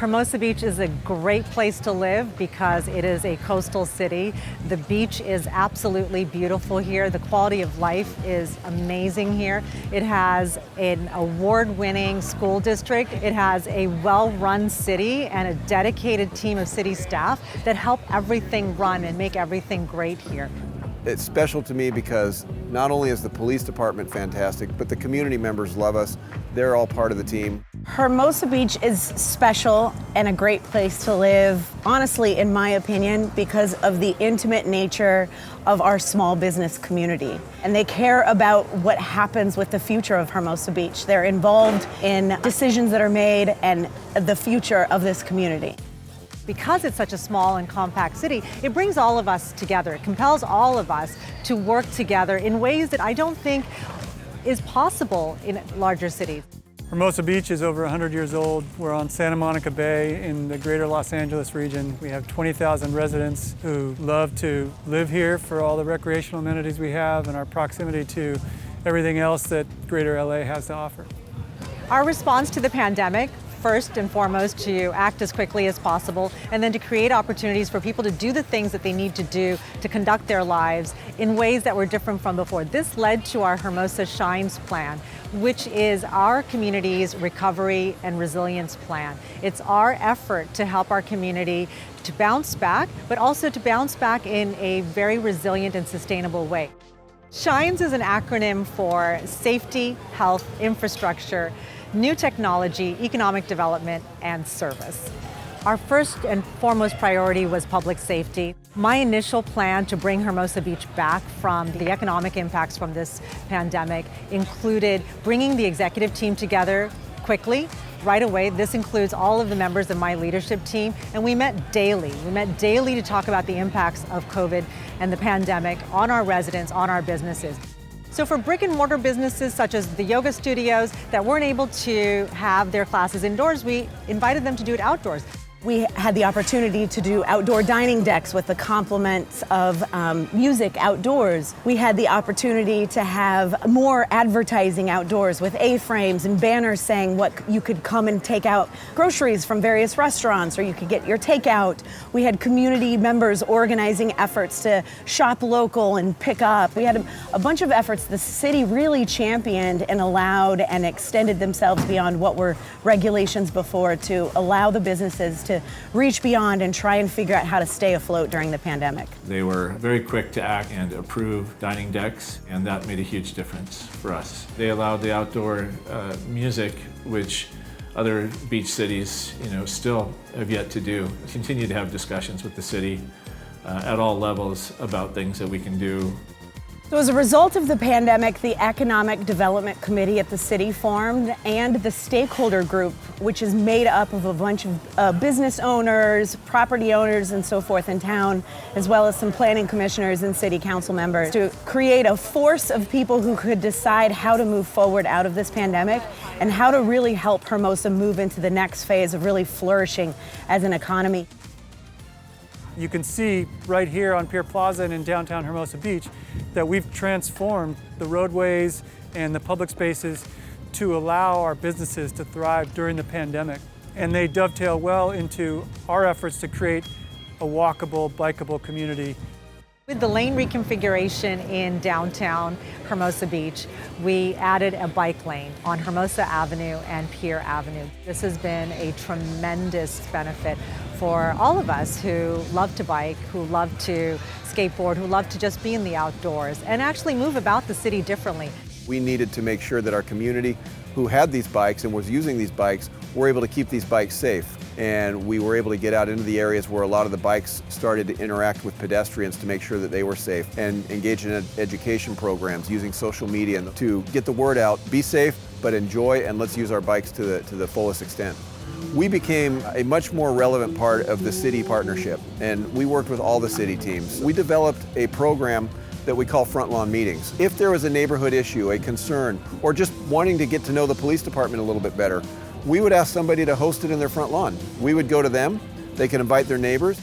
Hermosa Beach is a great place to live because it is a coastal city. The beach is absolutely beautiful here. The quality of life is amazing here. It has an award-winning school district. It has a well-run city and a dedicated team of city staff that help everything run and make everything great here. It's special to me because not only is the police department fantastic, but the community members love us. They're all part of the team. Hermosa Beach is special and a great place to live, honestly, in my opinion, because of the intimate nature of our small business community. And they care about what happens with the future of Hermosa Beach. They're involved in decisions that are made and the future of this community. Because it's such a small and compact city, it brings all of us together. It compels all of us to work together in ways that I don't think is possible in larger cities. Hermosa Beach is over 100 years old. We're on Santa Monica Bay in the greater Los Angeles region. We have 20,000 residents who love to live here for all the recreational amenities we have and our proximity to everything else that greater LA has to offer. Our response to the pandemic, first and foremost, to act as quickly as possible, and then to create opportunities for people to do the things that they need to do to conduct their lives in ways that were different from before. This led to our Hermosa Shines plan, which is our community's recovery and resilience plan. It's our effort to help our community to bounce back, but also to bounce back in a very resilient and sustainable way. SHINES is an acronym for safety, health, infrastructure, new technology, economic development, and service. Our first and foremost priority was public safety. My initial plan to bring Hermosa Beach back from the economic impacts from this pandemic included bringing the executive team together quickly, right away. This includes all of the members of my leadership team, and we met daily. We met daily to talk about the impacts of COVID and the pandemic on our residents, on our businesses. So for brick and mortar businesses such as the yoga studios that weren't able to have their classes indoors, we invited them to do it outdoors. We had the opportunity to do outdoor dining decks with the complements of music outdoors. We had the opportunity to have more advertising outdoors with A-frames and banners saying what you could come and take out groceries from various restaurants, or you could get your takeout. We had community members organizing efforts to shop local and pick up. We had a bunch of efforts the city really championed and allowed and extended themselves beyond what were regulations before to allow the businesses to reach beyond and try and figure out how to stay afloat during the pandemic. They were very quick to act and approve dining decks, and that made a huge difference for us. They allowed the outdoor music, which other beach cities, still have yet to do. Continue to have discussions with the city at all levels about things that we can do. So as a result of the pandemic, the Economic Development Committee at the city formed, and the stakeholder group, which is made up of a bunch of business owners, property owners, and so forth in town, as well as some planning commissioners and city council members, to create a force of people who could decide how to move forward out of this pandemic and how to really help Hermosa move into the next phase of really flourishing as an economy. You can see right here on Pier Plaza and in downtown Hermosa Beach that we've transformed the roadways and the public spaces to allow our businesses to thrive during the pandemic. And they dovetail well into our efforts to create a walkable, bikeable community. With the lane reconfiguration in downtown Hermosa Beach, we added a bike lane on Hermosa Avenue and Pier Avenue. This has been a tremendous benefit for all of us who love to bike, who love to skateboard, who love to just be in the outdoors and actually move about the city differently. We needed to make sure that our community who had these bikes and was using these bikes were able to keep these bikes safe. And we were able to get out into the areas where a lot of the bikes started to interact with pedestrians to make sure that they were safe, and engage in education programs using social media to get the word out, be safe, but enjoy, and let's use our bikes to the fullest extent. We became a much more relevant part of the city partnership, and we worked with all the city teams. We developed a program that we call front lawn meetings. If there was a neighborhood issue, a concern, or just wanting to get to know the police department a little bit better, we would ask somebody to host it in their front lawn. We would go to them, they could invite their neighbors.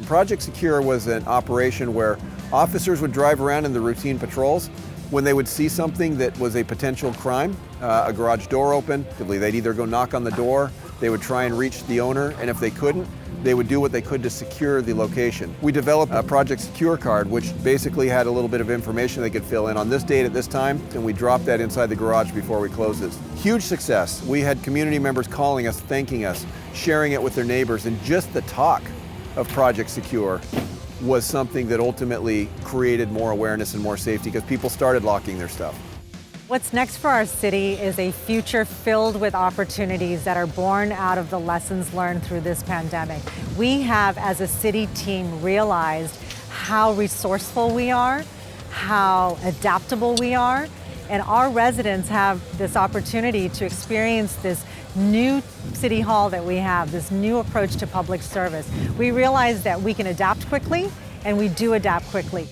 Project Secure was an operation where officers would drive around in the routine patrols. When they would see something that was a potential crime, a garage door open, they'd either go knock on the door They would try and reach the owner, and if they couldn't, they would do what they could to secure the location. We developed a Project Secure card, which basically had a little bit of information they could fill in on this date at this time, and we dropped that inside the garage before we closed this. Huge success. We had community members calling us, thanking us, sharing it with their neighbors, and just the talk of Project Secure was something that ultimately created more awareness and more safety because people started locking their stuff. What's next for our city is a future filled with opportunities that are born out of the lessons learned through this pandemic. We have, as a city team, realized how resourceful we are, how adaptable we are, and our residents have this opportunity to experience this new city hall that we have, this new approach to public service. We realize that we can adapt quickly, and we do adapt quickly.